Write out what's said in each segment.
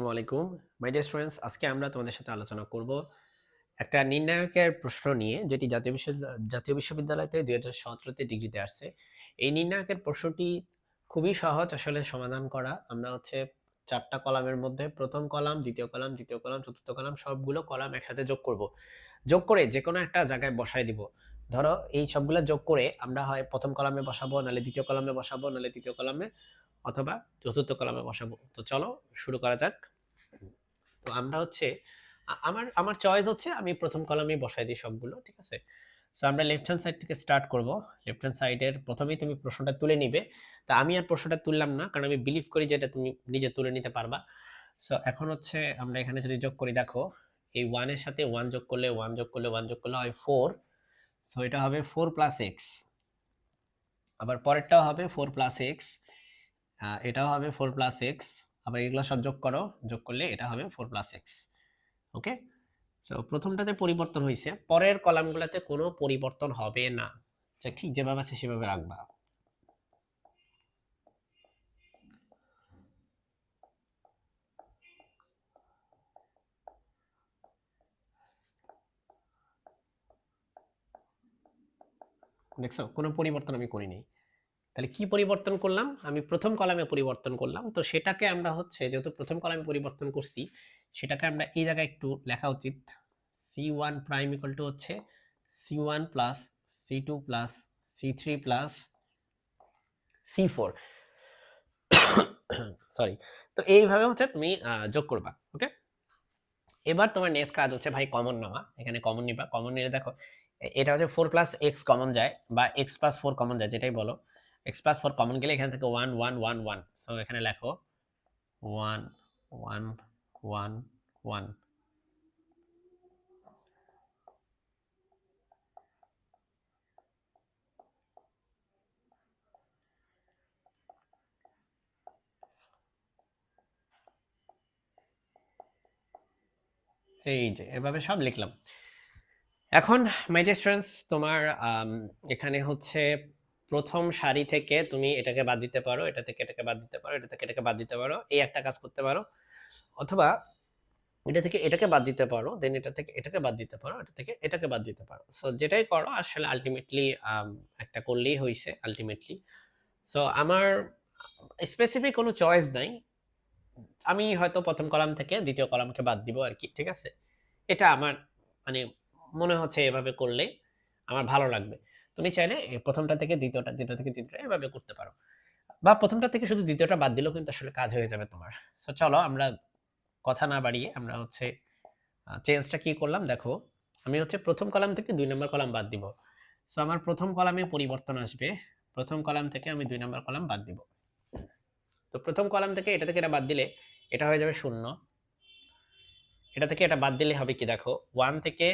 আসসালামু আলাইকুম my dear students. আজকে আমরা তোমাদের সাথে আলোচনা করব একটা নির্ণায়কের প্রশ্ন নিয়ে, যেটি জাতীয় বিশ্ববিদ্যালয়তে 2017 ডিগ্রিতে আসছে। এই নির্ণায়কের প্রশ্নটি খুবই সহজ আসলে সমাধান করা। আমরা হচ্ছে চারটা কলামের মধ্যে প্রথম কলাম, দ্বিতীয় কলাম, তৃতীয় কলাম, চতুর্থ কলাম সবগুলো কলাম একসাথে যোগ করব। যোগ করে যে কোনো একটা জায়গায় বসায় দিব। ধরো এই সবগুলো যোগ করে আমরা হয় প্রথম কলামে বসাবো, নাহলে দ্বিতীয় কলামে বসাবো, নাহলে তৃতীয় কলামে, অথবা চতুর্থ কলামে বসাবো। তো চলো শুরু করা যাক। তো আমরা হচ্ছে আমার আমার চয়েস হচ্ছে আমি প্রথম কলামে বসাই দিই সবগুলো, ঠিক আছে। সো আমরা লেফট হ্যান্ড সাইড থেকে স্টার্ট করব। লেফট হ্যান্ড সাইডের প্রথমেই তুমি প্রশ্নটা তুলে নিবে। তা আমি আর প্রশ্নটা তুললাম না, কারণ আমি বিলিভ করি যে এটা তুমি নিজে তুলে নিতে পারবা। সো এখন হচ্ছে আমরা এখানে যদি যোগ করি, দেখো এই 1 এর সাথে 1 যোগ করলে 1 যোগ করলে 1 যোগ করলে হয় 4। সো এটা হবে 4 + x। আবার পরেরটাও হবে 4 + x, এটাও হবে 4 + x। আবার এগুলো সব যোগ করো, যোগ করলে এটা হবে 4 + x। ওকে। সো প্রথমটাতে পরিবর্তন হয়েছে, পরের কলামগুলোতে কোনো পরিবর্তন হবে না। ঠিক যেভাবে আছে সেভাবে রাখবা। দেখছো, কোনো পরিবর্তন আমি করিনি। তাহলে কি পরিবর্তন করলাম? আমি প্রথম কলামে পরিবর্তন করলাম। তো সেটাকে আমরা হচ্ছে, যেহেতু প্রথম কলামে পরিবর্তন করছি, সেটাকে আমরা এই জায়গায় একটু লেখা উচিত। c1 প্রাইম ইকুয়াল টু হচ্ছে c1 plus c2 plus c3 plus c4। Sorry. তো এইভাবে হচ্ছে তুমি যোগ করবা। ওকে। এবার তোমার নেক্সট কাজ হচ্ছে ভাই কমন নেওয়া। এখানে কমন নিবা। কমন নিলে দেখো এটা হচ্ছে 4 + x কমন যায়, বা x + 4 কমন যায়, যেটাই বলো। x + 4 কমন গেলে এখান থেকে 1 1 1 1। সো এখানে লেখো 1 1 1 1। এই যে এভাবে সব লিখলাম। এখন মাই ডিয়ার স্টুডেন্টস, তোমার এখানে হচ্ছে প্রথম সারি থেকে তুমি এটাকে বাদ দিতে পারো, এটা থেকে এটাকে বাদ দিতে পারো, এটা থেকে এটাকে বাদ দিতে পারো, এই একটা কাজ করতে পারো। অথবা এটা থেকে এটাকে বাদ দিতে পারো, দেন এটা থেকে এটাকে বাদ দিতে পারো, এটা থেকে এটাকে বাদ দিতে পারো। সো যেটাই করো আসলে আলটিমেটলি একটা করলেই হইছে আলটিমেটলি। সো আমার স্পেসিফিক কোনো চয়েস নাই। আমি হয়তো প্রথম কলাম থেকে দ্বিতীয় কলামকে বাদ দিব আর কি, ঠিক আছে। এটা আমার মানে মনে হচ্ছে এভাবে করলে আমার ভালো লাগবে। তুমি চাইলে প্রথমটা থেকে দ্বিতীয়টা, দ্বিতীয় থেকে তৃতীয়টা এভাবে করতে পারো, বা প্রথমটা থেকে শুধু দ্বিতীয়টা বাদ দিলেও কিন্তু আসলে কাজ হয়ে যাবে তোমার। সো চলো আমরা কথা না বাড়িয়ে আমরা হচ্ছে চেঞ্জটা কি করলাম দেখো। আমি হচ্ছে প্রথম কলাম থেকে 2 নম্বর কলাম বাদ দিব। সো আমার প্রথম কলামে পরিবর্তন আসবে। প্রথম কলাম থেকে আমি 2 নম্বর কলাম বাদ দিব। তো প্রথম কলাম থেকে এটা থেকে এটা বাদ দিলে এটা হয়ে যাবে 0। এটা থেকে এটা বাদ দিলে হবে কি দেখো, 1 থেকে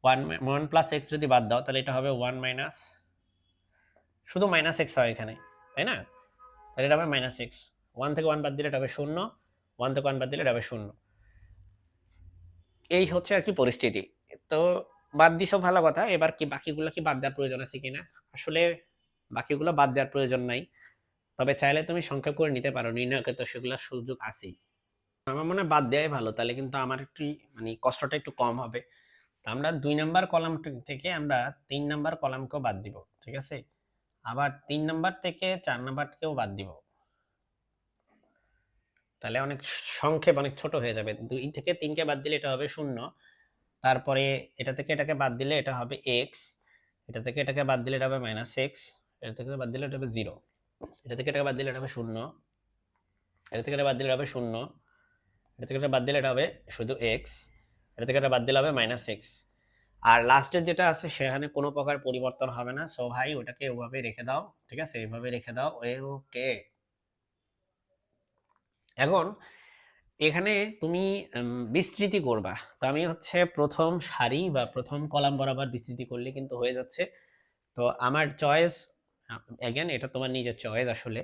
1 + x যদি বাদ দাও তাহলে এটা হবে 1 মাইনাস, শুধু মাইনাস x হয় এখানে, তাই না? তাহলে এটা হবে -x। 1 থেকে 1 বাদ দিলে এটা হবে 0, 1 থেকে 1 বাদ দিলে এটা হবে 0। এই হচ্ছে আর কি পরিস্থিতি। তো বাদ দিছো ভালো কথা। এবার কি বাকিগুলো কি বাদ দেওয়ার প্রয়োজন আছে কিনা? আসলে বাকিগুলো বাদ দেওয়ার প্রয়োজন নাই। তবে চাইলে তুমি সংক্ষেপ করে নিতে পারো। নির্ণায়কে তো সেগুলোর সুযোগ আছেই। আমার মনে হয় বাদ দেওয়াই ভালো। তাহলে কিন্তু আমার একটু মানে কষ্টটা একটু কম হবে। তো আমরা 2 নাম্বার কলাম থেকে আমরা 3 নাম্বার কলামকেও বাদ দিব। ঠিক আছে? আবার 3 নাম্বার থেকে 4 নাম্বারকেও বাদ দিব। তাহলে অনেক সংক্ষেপ অনেক ছোট হয়ে যাবে। 2 থেকে 3 কে বাদ দিলে এটা হবে 0। তারপরে এটা থেকে এটাকে বাদ দিলে এটা হবে x, এটা থেকে এটাকে বাদ দিলে এটা হবে -x, এটা থেকে বাদ দিলে এটা হবে 0, এটা থেকে এটাকে বাদ দিলে এটা হবে 0, এটা থেকে এটা বাদ দিলে এটা হবে 0, এটা থেকে এটা বাদ দিলে এটা হবে শুধু x, এটা থেকে এটা বাদ দিলে হবে -x। আর লাস্টের যেটা আছে সেখানে কোনো প্রকার পরিবর্তন হবে না। সো ভাই ওটাকে ওভাবে রেখে দাও, ঠিক আছে, এইভাবে রেখে দাও। ওকে। এখন এখানে তুমি বিস্তৃতি করবা। তো আমি হচ্ছে প্রথম সারি বা প্রথম কলাম বরাবর বিস্তৃতি করলে কিন্তু হয়ে যাচ্ছে। তো আমার চয়েস, এগেন এটা তোমার নিজের চয়েস আসলে।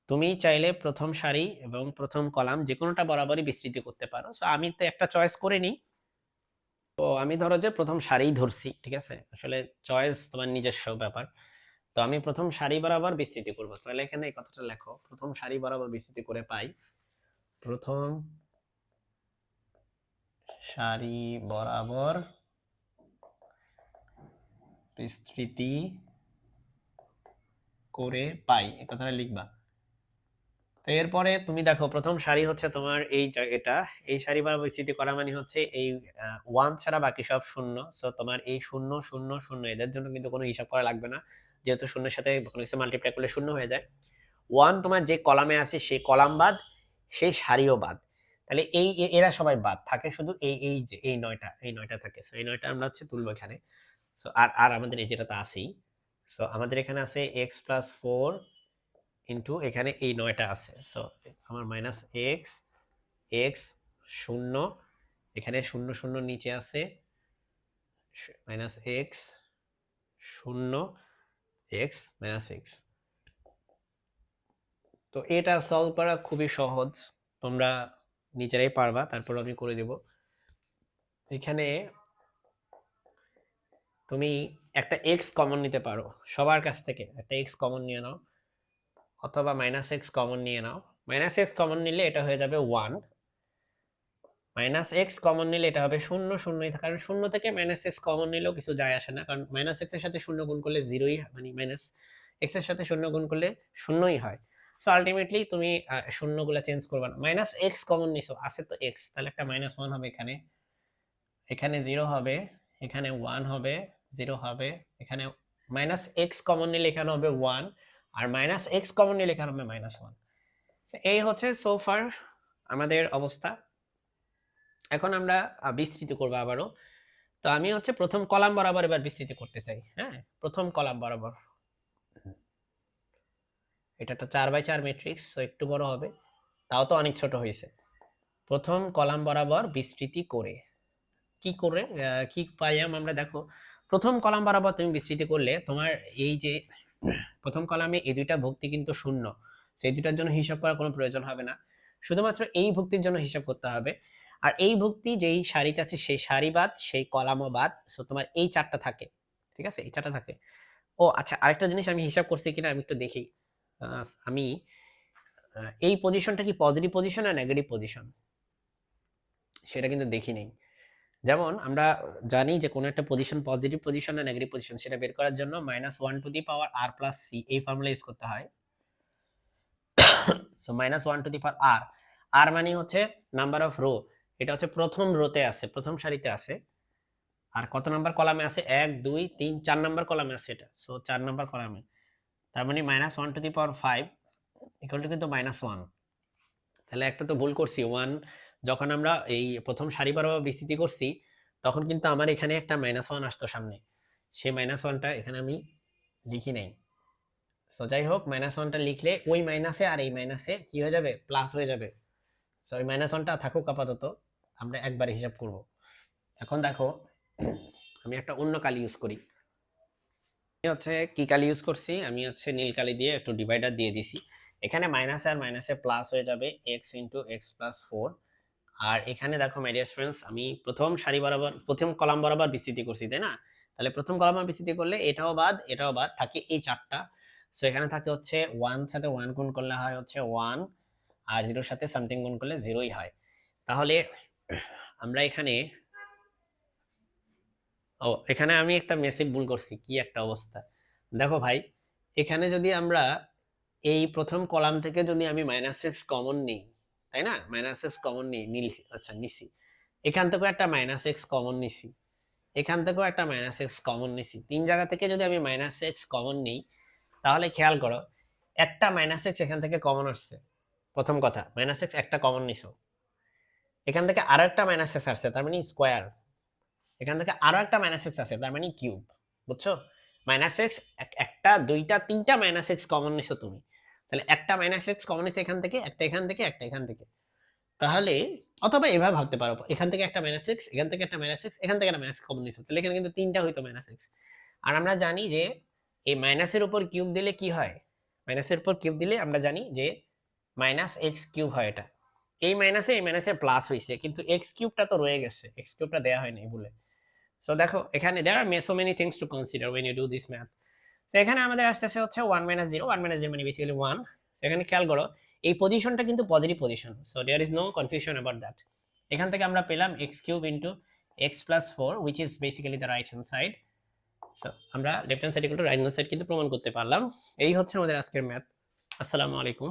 তুমি চাইলে প্রথম সারি এবং প্রথম কলাম যে কোনোটা বরাবরই বিস্তৃতি করতে পারো। সো আমি তো একটা চয়েস করে নিই। তো আমি ধরো যে প্রথম সারিই ধরছি, ঠিক আছে। আসলে চয়েস তোমার নিজস্ব ব্যাপার। তো আমি প্রথম সারি বরাবর বিস্তৃতি করব। তাহলে এখানে এই কথাটা লেখো, প্রথম সারি বরাবর বিস্তৃতি করে পাই প্রথম সারি বরাবর বিস্তৃতি করে পাই, এই কথাটা লিখবা। তো এরপরে তুমি দেখো প্রথম সারি হচ্ছে তোমার এটা, এই সারি বরাবর বিস্তৃতি করা মানে হচ্ছে এই 1 ছাড়া বাকি সব শূন্য। সো তোমার এই 0 0 0 এদের জন্য কিন্তু কোনো হিসাব করা লাগবে না, যেহেতু শূন্যের সাথে কোনো কিছু মাল্টিপ্লাই করলে শূন্য হয়ে যায়। 1 তোমার যে কলামে আছে সেই কলাম বাদ, সেই সারিও বাদ। তাহলে এরা সবাই বাদ থাকে, শুধু এই যে এই 9টা থাকে। সো এই 9টা আমরা হচ্ছে তুলবো এখানে। সো আর আমাদের এই যেটা তো আছেই। সো আমাদের এখানে আছে x + 4 ইনটু এখানে এই 9টা আছে। সো আমার -x, x 0, এখানে 0 0 নিচে আছে, -x 0, x -x। তো এটা সলভ করা খুবই সহজ, তোমরা নিজেরাই পারবা, তারপর আমি করে দেব। এখানে তুমি একটা x কমন নিতে পারো, সবার কাছ থেকে একটা x কমন নিয়ে নাও, অথবা -x কমন নিয়ে নাও। -x কমন নিলে এটা হয়ে যাবে 1, -x কমন নিলে এটা হবে 0 0ই থাকে, কারণ 0 থেকে -x কমন নিলেও কিছু যায় আসে না, কারণ -x এর সাথে 0 গুণ করলে 0ই, মানে -x এর সাথে 0 গুণ করলে 0ই হয়। সো আলটিমেটলি তুমি শূন্যগুলো চেঞ্জ করবে না। -x কমন নিছো, আছে তো x, তাহলে একটা -1 হবে এখানে, এখানে 0 হবে, এখানে 1 হবে, 0 হবে, এখানে -x কমন নিলে এখানে হবে 1, আর -x কমন নিলে এখানে হবে -1। এই হচ্ছে সো ফার আমাদের অবস্থা। এখন আমরা বিস্তৃতি করব আবারও। তো আমি হচ্ছে প্রথম কলাম বরাবর এবার বিস্তৃতি করতে চাই। হ্যাঁ, প্রথম কলাম বরাবর, এটা একটা 4x4 ম্যাট্রিক্স, সো একটু বড় হবে, তাও তো অনেক ছোট হয়েছে। প্রথম কলাম বরাবর বিস্তৃতি করে কি করে কি পাইলাম আমরা, দেখো প্রথম কলাম বরাবর তুমি বিস্তৃতি করলে তোমার এই যে প্রথম কলামে এই দুইটা ভুক্তি কিন্তু শূন্য, সেই দুইটার জন্য হিসাব করার কোনো প্রয়োজন হবে না, শুধুমাত্র এই ভুক্তির জন্য হিসাব করতে হবে। আর এই ভুক্তি যেই সারিতে আছে সেই সারি বাদ, সেই কলামও বাদ। সো তোমার এই 4টা থাকে, ঠিক আছে, এই 4টা থাকে। ও আচ্ছা, আরেকটা জিনিস আমি হিসাব করছি কিনা আমি একটু দেখি। আমি এই পজিশনটা কি পজিটিভ পজিশন না নেগেটিভ পজিশন সেটা কিন্তু দেখি নেই। যেমন আমরা জানি যে কোনো একটা পজিশন পজিটিভ পজিশন না নেগেটিভ পজিশন, সেটা বের করার জন্য -1 to the power r plus c এই ফর্মুলা ইউজ করতে হয়। So -1 to the power r, r মানে হচ্ছে নাম্বার অফ রো, এটা হচ্ছে প্রথম রোতে আছে, প্রথম সারিতে আছে। আর কত নাম্বার কলামে আছে, 1 2 3 4 নাম্বার কলামে আছে এটা। সো 4 নাম্বার কলামে, তার মানে -1 to the power 5 equal to কিন্তু -1। তাহলে একটা তো ভুল করছি, 1 যখন আমরা এই প্রথম সারি বরাবর বিস্তৃতি করছি তখন কিন্তু আমার এখানে একটা -1 আসতো সামনে, সেই -1টা এখানে আমি লিখি নাই। সো যাই হোক, -1টা লিখলে ওই মাইনাসে আর এই মাইনাসে কি হয়ে যাবে, প্লাস হয়ে যাবে। সো ওই -1টা থাকুক আপাতত, আমরা একবারে হিসাব করব। এখন দেখো আমি একটা অন্য কালি ইউজ করি। আমি হচ্ছে কি কালি ইউজ করছি, আমি হচ্ছে নীল কালি দিয়ে একটু ডিভাইডার দিয়ে দিছি। এখানে মাইনাসে আর মাইনাসে প্লাস হয়ে যাবে x ইন্টু এক্স প্লাস 4। আর এখানে দেখো মাই ডিয়ার স্টুডেন্টস, আমি প্রথম সারি বরাবর প্রথম কলাম বরাবর বিস্তৃতি করছি, তাই না? তাহলে প্রথম কলাম বিস্তৃতি করলে এটাও বাদ এটাও বাদ, থাকে এই 4টা। সো এখানে থাকে হচ্ছে 1 সাথে 1 গুণ করলে হয় হচ্ছে 1, আর 0 সাথে সামথিং গুণ করলে 0ই হয়। তাহলে আমরা এখানে এখানে আমি একটা মেসিভ ভুল করছি, কি একটা অবস্থা দেখো ভাই। এখানে যদি আমরা এই প্রথম কলাম থেকে যদি আমি -x কমন নিই, তাই না, -x কমন নিই, আচ্ছা নিছি, এখান থেকেও একটা -x কমন নিছি, এখান থেকেও একটা -x কমন নিছি, তিন জায়গা থেকে যদি আমি -x কমন নিই, তাহলে খেয়াল করো একটা -x এখান থেকে কমন আসছে। প্রথম কথা, -x একটা কমন নিছো, এখান থেকে আরো একটা -x আসছে, তার মানে স্কোয়ার, এখান থেকে আরো একটা -x আছে, তার মানে কিউব। বুঝছো, -x একটা দুইটা তিনটা -x কমন নিছো তুমি, তাহলে একটা -x কমন নিছো এখান থেকে, একটা এখান থেকে, একটা এখান থেকে। তাহলে অথবা এভাবে ভাবতে পারো, এখান থেকে একটা -x, এখান থেকে একটা -x, এখান থেকে একটা -x কমন নিছো, তাহলে এখানে কিন্তু তিনটা হইতো -x। আর আমরা জানি যে এই মাইনাসের উপর কিউব দিলে কি হয়, মাইনাসের উপর কিউব দিলে আমরা জানি যে -x কিউব হয়। এটা এই মাইনাসে প্লাস হইছে, কিন্তু x কিউবটা তো রয়ে গেছে, x কিউবটা দেয়া হয়নি বলে। সো দেখো এখানে there are so many things to consider when you do this math. So এখানে আমাদের আসতেছে হচ্ছে 1 - 0, 1 - 0 মানে বেসিক্যালি 1। সো এখানে খেয়াল করো এই পজিশনটা কিন্তু positive position, so there is no confusion about that. এখান থেকে আমরা পেলাম x cube into x plus 4 which is basically the right hand side. So আমরা left hand side equal to right hand side কিন্তু প্রমাণ করতে পারলাম। এই হচ্ছে আমাদের আজকের ম্যাথ। আসসালামু আলাইকুম।